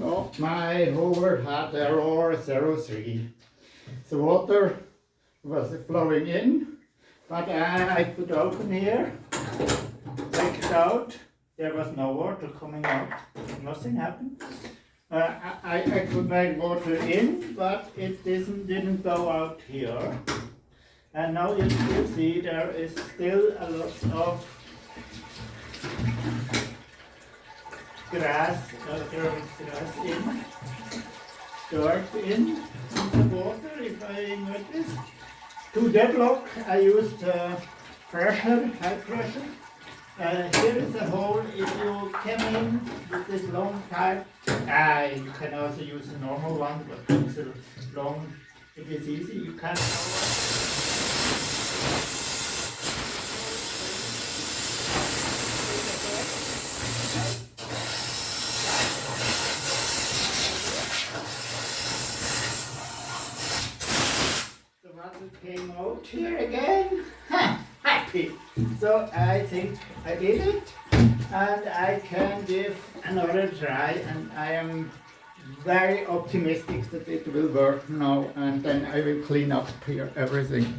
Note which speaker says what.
Speaker 1: Oh, my Hoover had error 03. The water was flowing in, but I could open here, take it out. There was no water coming out. Nothing happened. I could make water in, but it didn't go out here. And now you can see there is still a lot of grass, grass in, dirt in the water, if I notice. To deadlock, I used pressure, high pressure. Here is a hole. If you come in with this long pipe, you can also use a normal one, but it's a long, it is easy. You can the water came out here again. Happy. So I think I did it, and I can give another try, and I am very optimistic that it will work now, and then I will clean up here everything.